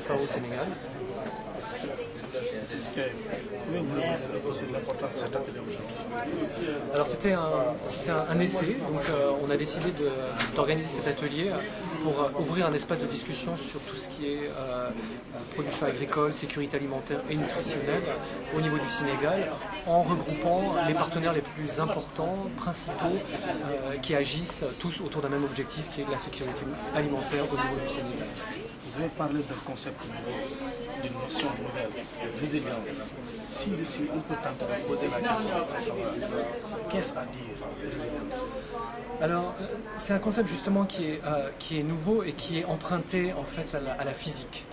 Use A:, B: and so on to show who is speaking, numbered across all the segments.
A: cacao au Sénégal. Alors c'était un essai, donc on a décidé d'organiser cet atelier pour ouvrir un espace de discussion sur tout ce qui est production agricole, sécurité alimentaire et nutritionnelle au niveau du Sénégal, en regroupant les partenaires les plus importants, principaux, qui agissent tous autour d'un même objectif qui est la sécurité alimentaire au niveau du Sénégal.
B: Vous avez parlé d'un concept nouveau, d'une notion nouvelle, résilience. Si je suis un peu tenté de poser la question, à savoir, qu'est-ce à dire, résilience?
A: Alors, c'est un concept justement qui est nouveau et qui est emprunté en fait à la physique,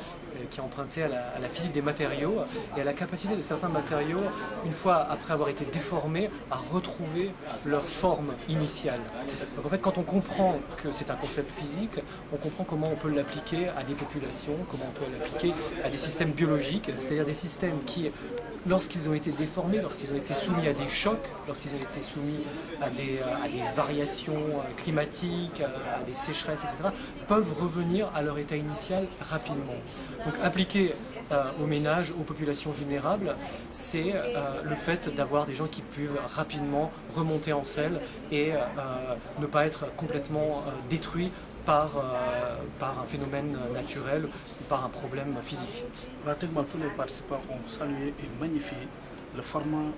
A: qui est emprunté à la physique des matériaux et à la capacité de certains matériaux, une fois après avoir été déformés, à retrouver leur forme initiale. Donc en fait, quand on comprend que c'est un concept physique, on comprend comment on peut l'appliquer à des populations, comment on peut l'appliquer à des systèmes biologiques, c'est-à-dire des systèmes qui, lorsqu'ils ont été déformés, lorsqu'ils ont été soumis à des chocs, lorsqu'ils ont été soumis à des variations climatiques, à des sécheresses, etc., peuvent revenir à leur état initial rapidement. Donc appliquer aux ménages, aux populations vulnérables, c'est le fait d'avoir des gens qui peuvent rapidement remonter en selle et ne pas être complètement détruits par un phénomène naturel ou par un problème physique.
B: Pratiquement tous les participants ont salué et magnifié le format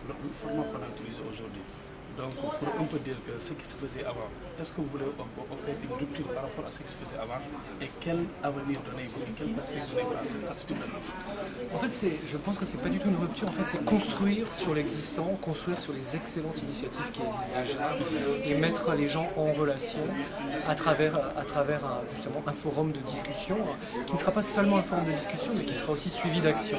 B: qu'on a utilisé aujourd'hui. Donc pour un peu dire que ce qui se faisait avant, est-ce que vous voulez opérer une rupture par rapport à ce qui se faisait avant et quel avenir donnez-vous et quelle perspective donnez-vous à ce type de...
A: En fait, je pense que c'est pas du tout une rupture, en fait c'est construire sur l'existant, construire sur les excellentes initiatives qui existent déjà et mettre les gens en relation à travers justement un forum de discussion qui ne sera pas seulement un forum de discussion mais qui sera aussi suivi d'action.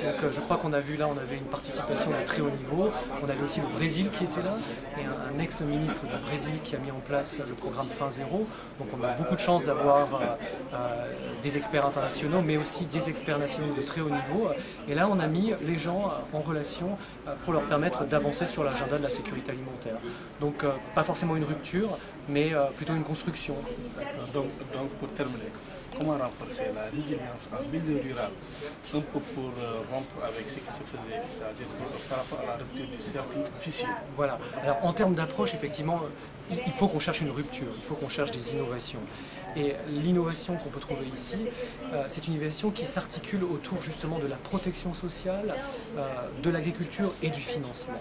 A: Donc je crois qu'on a vu là, on avait une participation de très haut niveau, on avait aussi le Brésil qui était là, et un ex-ministre du Brésil qui a mis en place le programme Fin Zéro. Donc on a beaucoup de chance d'avoir des experts internationaux, mais aussi des experts nationaux de très haut niveau. Et là, on a mis les gens en relation pour leur permettre d'avancer sur l'agenda de la sécurité alimentaire. Donc pas forcément une rupture, mais plutôt une construction.
B: Donc pour terminer, comment renforcer la résilience en milieu rural, un peu pour rompre avec ce qui se faisait, c'est-à-dire par rapport à la rupture du cercle vicieux?
A: Voilà. Alors en termes d'approche, effectivement, il faut qu'on cherche une rupture, il faut qu'on cherche des innovations. Et l'innovation qu'on peut trouver ici, c'est une innovation qui s'articule autour justement de la protection sociale, de l'agriculture et du financement.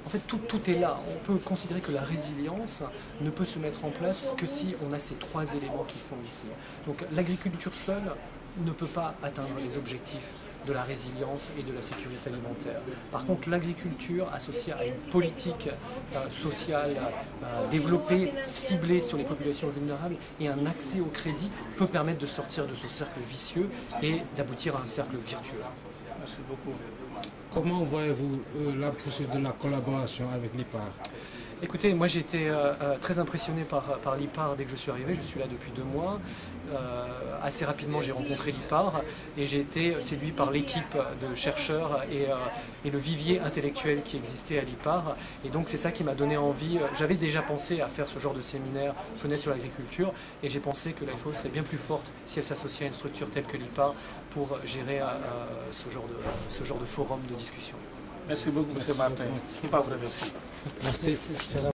A: En fait, tout est là. On peut considérer que la résilience ne peut se mettre en place que si on a ces trois éléments qui sont ici. Donc l'agriculture seule ne peut pas atteindre les objectifs de la résilience et de la sécurité alimentaire. Par contre, l'agriculture associée à une politique sociale développée, ciblée sur les populations vulnérables et un accès au crédit peut permettre de sortir de ce cercle vicieux et d'aboutir à un cercle vertueux.
B: Merci beaucoup.
C: Comment voyez-vous la poursuite de la collaboration avec l'IPAR?
A: Écoutez, moi j'ai été très impressionné par l'IPAR dès que je suis arrivé, je suis là depuis 2 mois. Assez rapidement j'ai rencontré l'IPAR et j'ai été séduit par l'équipe de chercheurs et le vivier intellectuel qui existait à l'IPAR. Et donc c'est ça qui m'a donné envie. J'avais déjà pensé à faire ce genre de séminaire, fenêtre sur l'agriculture, et j'ai pensé que la FAO serait bien plus forte si elle s'associait à une structure telle que l'IPAR pour gérer ce genre de forum de discussion.
B: Merci beaucoup, M. Martin. Je ne peux pas vous remercier.
C: Merci.